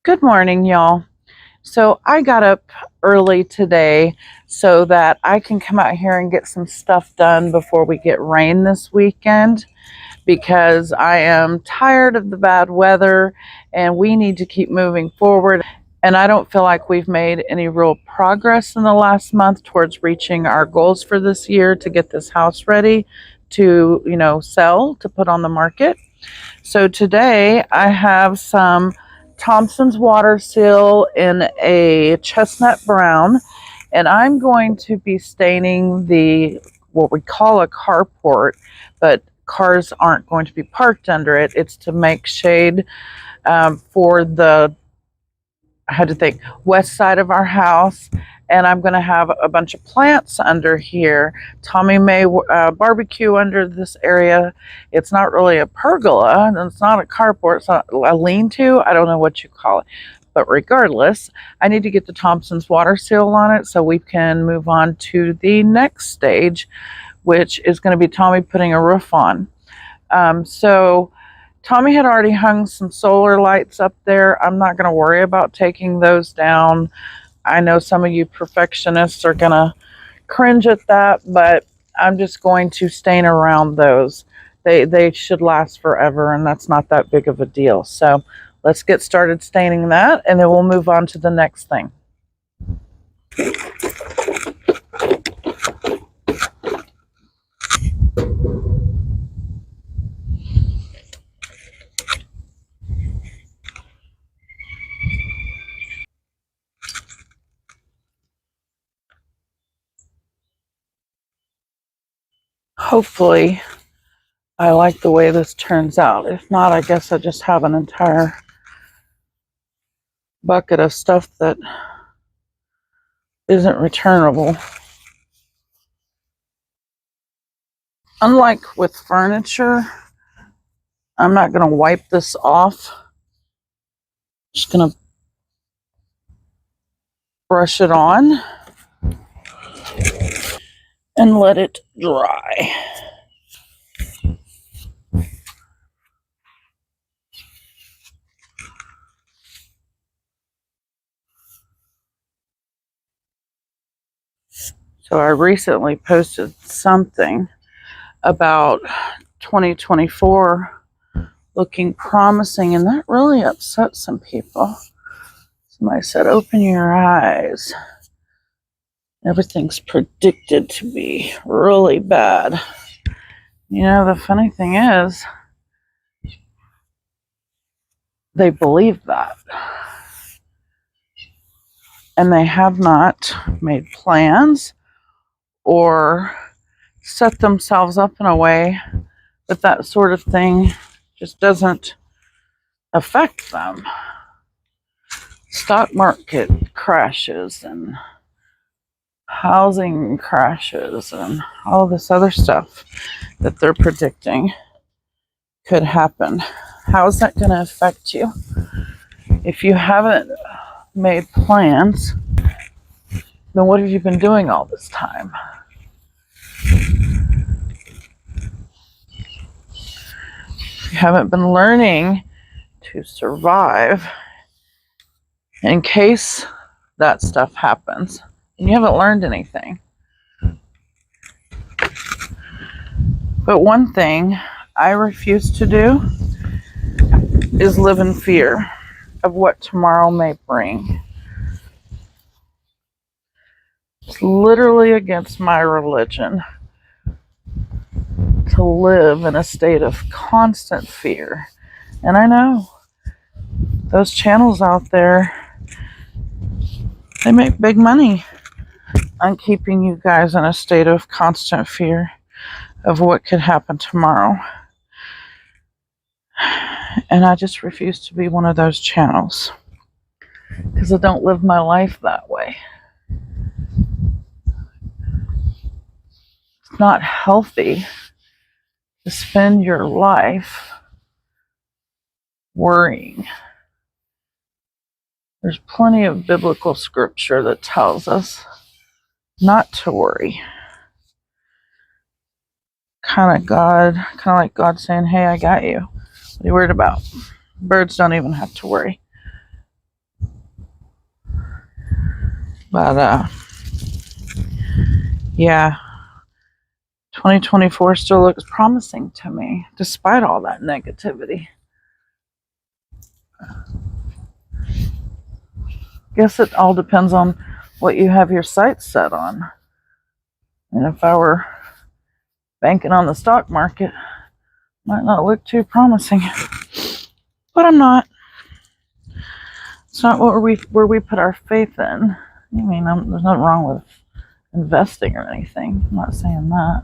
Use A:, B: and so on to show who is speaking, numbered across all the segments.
A: Good morning, y'all. So I got up early today so that I can come out here and get some stuff done before we get rain this weekend because I am tired of the bad weather and we need to keep moving forward. And I don't feel like we've made any real progress in the last month towards reaching our goals for this year to get this house ready to, sell, to put on the market. So today I have some Thompson's water seal in a chestnut brown, and I'm going to be staining the what we call a carport, but cars aren't going to be parked under it. It's to make shade for the, I had to think, west side of our house. And I'm going to have a bunch of plants under here. Tommy may barbecue under this area. It's not really a pergola, and it's not a carport, it's not a lean-to. I don't know what you call it. But regardless, I need to get the Thompson's water seal on it so we can move on to the next stage, which is going to be Tommy putting a roof on. So Tommy had already hung some solar lights up there. I'm not going to worry about taking those down. I know some of you perfectionists are going to cringe at that, but I'm just going to stain around those. They should last forever, and that's not that big of a deal. So let's get started staining that, and then we'll move on to the next thing. Hopefully, I like the way this turns out. If not, I guess I just have an entire bucket of stuff that isn't returnable. Unlike with furniture, I'm not going to wipe this off. Just going to brush it on and let it dry. So I recently posted something about 2024 looking promising, and that really upset some people. Somebody said, open your eyes. Everything's predicted to be really bad. The funny thing is, they believe that. And they have not made plans or set themselves up in a way that that sort of thing just doesn't affect them. Stock market crashes and housing crashes and all this other stuff that they're predicting could happen. How is that going to affect you? If you haven't made plans, then what have you been doing all this time? You haven't been learning to survive in case that stuff happens, and you haven't learned anything. But one thing I refuse to do is live in fear of what tomorrow may bring. It's literally against my religion to live in a state of constant fear. And I know those channels out there, they make big money on keeping you guys in a state of constant fear of what could happen tomorrow. And I just refuse to be one of those channels because I don't live my life that way. It's not healthy to spend your life worrying. There's plenty of biblical scripture that tells us not to worry. Kind of like God saying, hey, I got you. What are you worried about? Birds don't even have to worry. But yeah, 2024 still looks promising to me, despite all that negativity. Guess it all depends on what you have your sights set on. And if I were banking on the stock market, might not look too promising. But I'm not. It's not where we put our faith in. I mean, there's nothing wrong with investing or anything. I'm not saying that.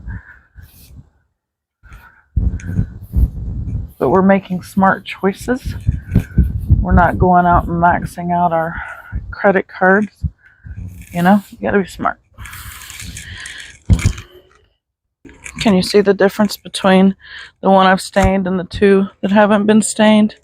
A: But we're making smart choices. We're not going out and maxing out our credit cards. You know, you gotta be smart. Can you see the difference between the one I've stained and the two that haven't been stained?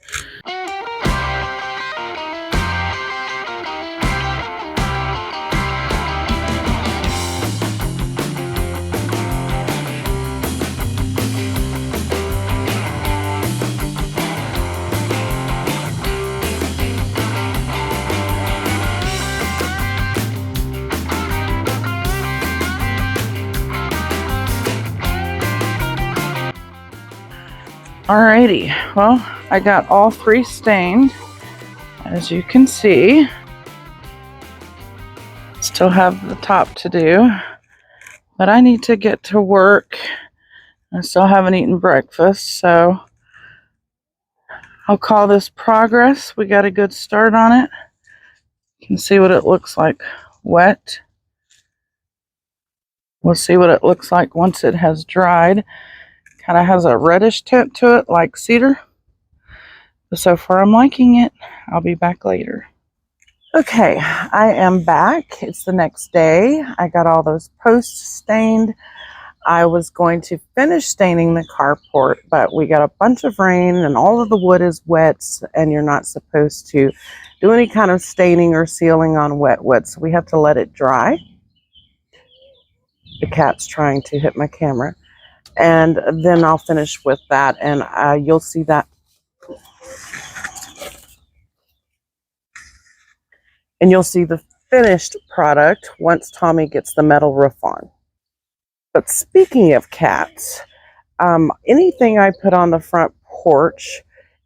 A: Alrighty, well, I got all three stained, as you can see. Still have the top to do, but I need to get to work. I still haven't eaten breakfast, so I'll call this progress. We got a good start on it. You can see what it looks like wet. We'll see what it looks like once it has dried. Kind of has a reddish tint to it, like cedar. But so far I'm liking it. I'll be back later. Okay, I am back. It's the next day. I got all those posts stained. I was going to finish staining the carport, but we got a bunch of rain and all of the wood is wet, and you're not supposed to do any kind of staining or sealing on wet wood, so we have to let it dry. The cat's trying to hit my camera. And then I'll finish with that, and you'll see that. And you'll see the finished product once Tommy gets the metal roof on. But speaking of cats, anything I put on the front porch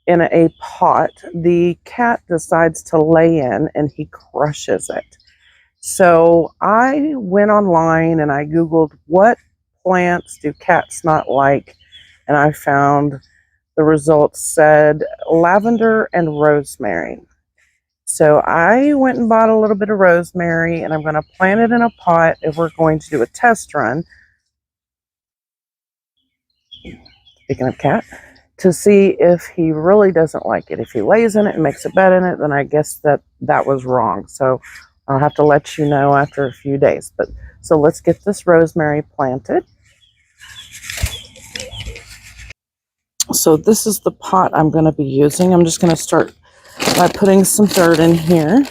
A: in a pot, the cat decides to lay in and he crushes it. So I went online and I Googled what plants do cats not like, and I found the results said lavender and rosemary. So I went and bought a little bit of rosemary, and I'm going to plant it in a pot if we're going to do a test run. Speaking of cat, to see if he really doesn't like it. If he lays in it and makes a bed in it, then I guess that was wrong. So I'll have to let you know after a few days. But so let's get this rosemary planted. So this is the pot I'm going to be using. I'm just going to start by putting some dirt in here.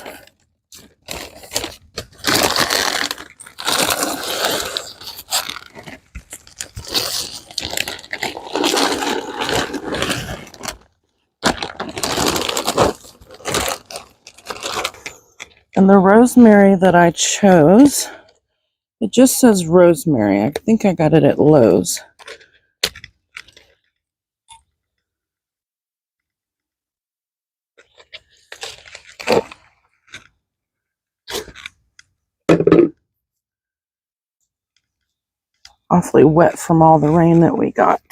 A: And the rosemary that I chose, it just says rosemary. I think I got it at Lowe's. Awfully wet from all the rain that we got.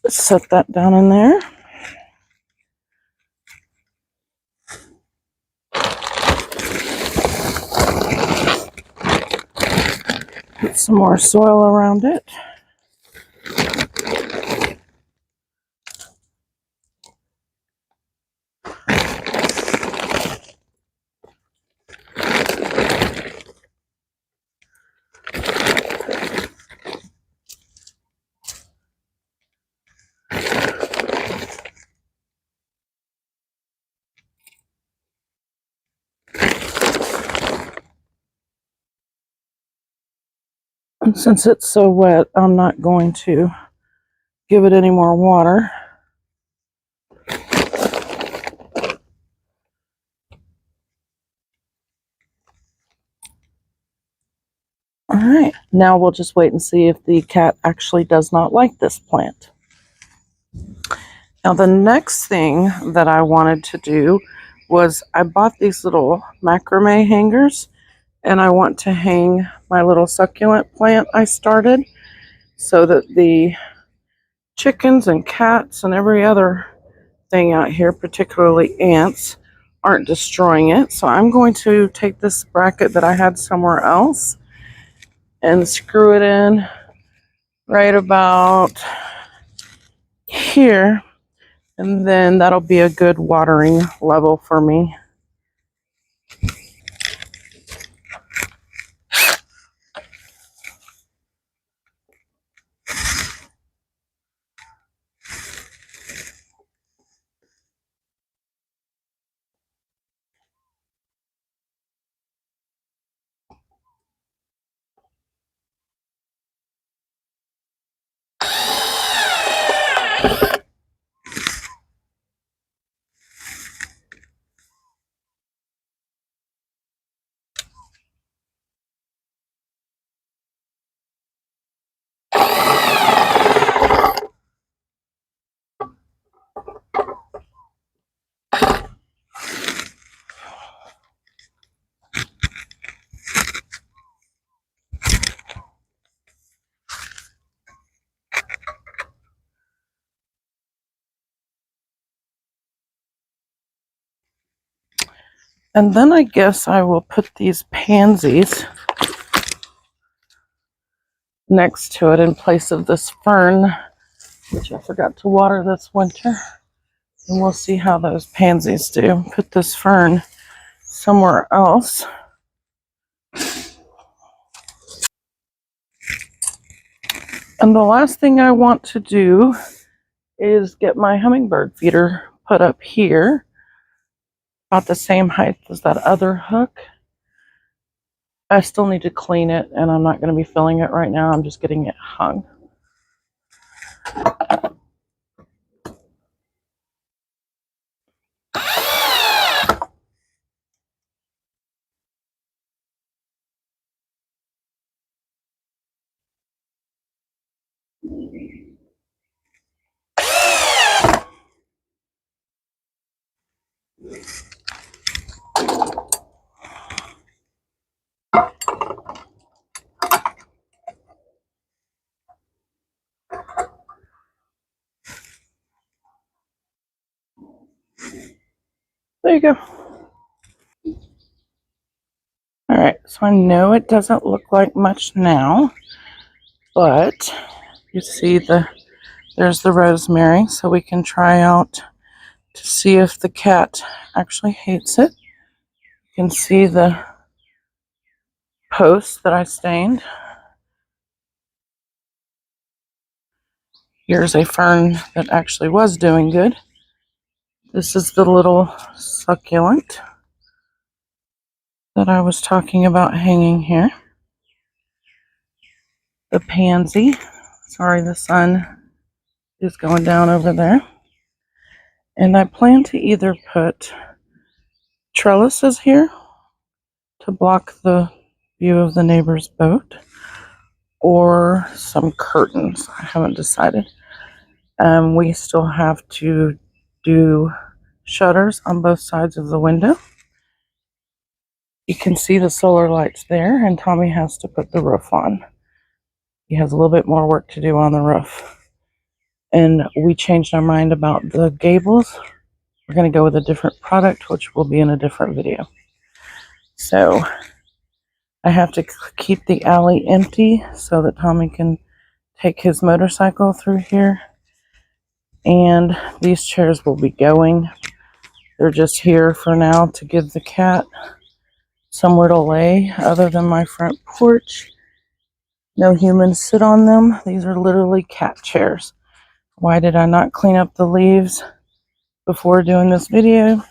A: Let's set that down in there. Put some more soil around it. And since it's so wet, I'm not going to give it any more water. Now we'll just wait and see if the cat actually does not like this plant. Now the next thing that I wanted to do was I bought these little macrame hangers, and I want to hang my little succulent plant I started so that the chickens and cats and every other thing out here, particularly ants, aren't destroying it. So I'm going to take this bracket that I had somewhere else and screw it in right about here, and then that'll be a good watering level for me. And then I guess I will put these pansies next to it in place of this fern, which I forgot to water this winter. And we'll see how those pansies do. Put this fern somewhere else. And the last thing I want to do is get my hummingbird feeder put up here, about the same height as that other hook. I still need to clean it, and I'm not going to be filling it right now. I'm just getting it hung. There you go. All right, so I know it doesn't look like much now, but you see there's the rosemary, so we can try out to see if the cat actually hates it. You can see the post that I stained. Here's a fern that actually was doing good. This is the little succulent that I was talking about hanging here. The pansy. Sorry, the sun is going down over there. And I plan to either put trellises here to block the view of the neighbor's boat, or some curtains. I haven't decided. We still have to do shutters on both sides of the window. You can see the solar lights there, and Tommy has to put the roof on. He has a little bit more work to do on the roof. And we changed our mind about the gables. We're going to go with a different product, which will be in a different video. So I have to keep the alley empty so that Tommy can take his motorcycle through here. And these chairs will be going. They're just here for now to give the cat somewhere to lay other than my front porch. No humans sit on them. These are literally cat chairs. Why did I not clean up the leaves before doing this video?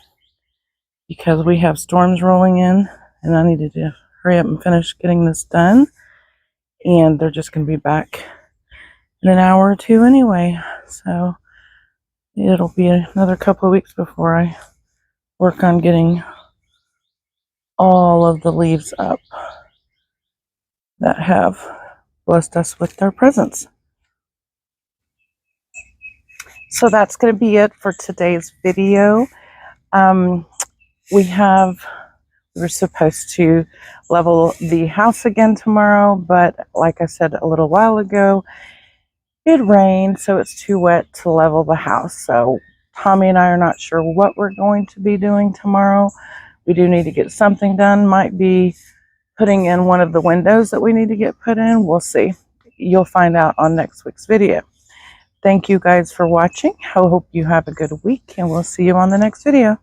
A: Because we have storms rolling in, and I needed to hurry up and finish getting this done. And they're just going to be back in an hour or two anyway. So it'll be another couple of weeks before I work on getting all of the leaves up that have blessed us with their presence. So that's going to be it for today's video. We were supposed to level the house again tomorrow, but like I said a little while ago, it rained, so it's too wet to level the house. So Tommy and I are not sure what we're going to be doing tomorrow. We do need to get something done. Might be putting in one of the windows that we need to get put in. We'll see. You'll find out on next week's video. Thank you guys for watching. I hope you have a good week, and we'll see you on the next video.